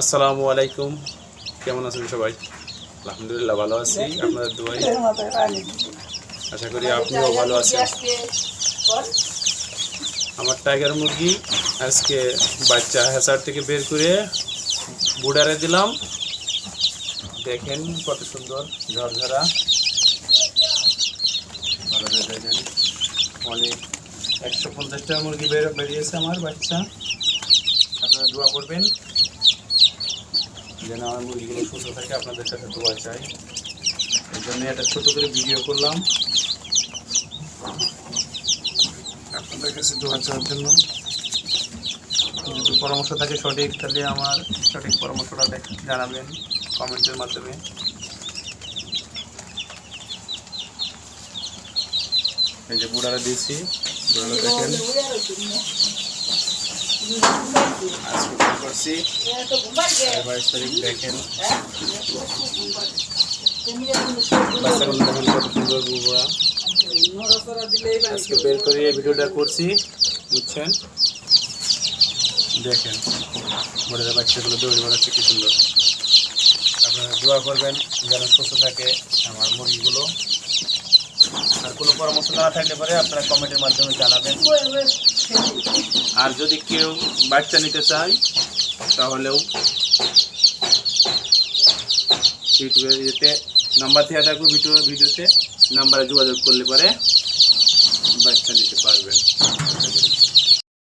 আসসালামু আলাইকুম, কেমন আছেন সবাই? আলহামদুলিল্লাহ ভালো আছি, আপনাদের দোয়ায়। আশা করি আপনিও ভালো আছেন। আমার টাইগার মুরগি আজকে বাচ্চা হ্যাচার থেকে বের করে বুডারে দিলাম। দেখেন কত সুন্দর ঝরঝরা, ভালোভাবে দেখেন। অনেক 150টা মুরগি বেরিয়েছে আমার বাচ্চা। আপনারা দোয়া করবেন যেন আমার মুরগিগুলো সুস্থ থাকে, আপনাদের কাছে দোয়া চাই। এই জন্য একটা ছোট করে ভিডিও করলাম আপনাদের কাছে দোয়া চাওয়ার জন্য। যদি পরামর্শ থাকে সঠিক, তাহলে আমার সঠিক পরামর্শটা জানাবেন কমেন্টের মাধ্যমে। এই যে বুড়ারা দিয়েছি, বুড়ারা দেখেন আজকে বের করছি 22 তারিখ। দেখেন বাচ্চাগুলো দেখেন কত সুন্দর বুড়া। আজকে বের করে এই ভিডিওটা করছি, বুঝছেন? দেখেন বুড়ারা বাচ্চাগুলো দৌড়ে বেড়াচ্ছে কি সুন্দর। আপনারা দোয়া করবেন যেন সুস্থ থাকে আমার মুরগিগুলো। আর কোনো পরামর্শ না থাকলে পরে আপনারা কমেন্টের মাধ্যমে জানাবেন। আর যদি কেউ বাচ্চা নিতে চায় তাহলেও ইউটিউবে নাম্বার দেওয়া থাকবে ভিডিওতে, নাম্বারে যোগাযোগ করলে পরে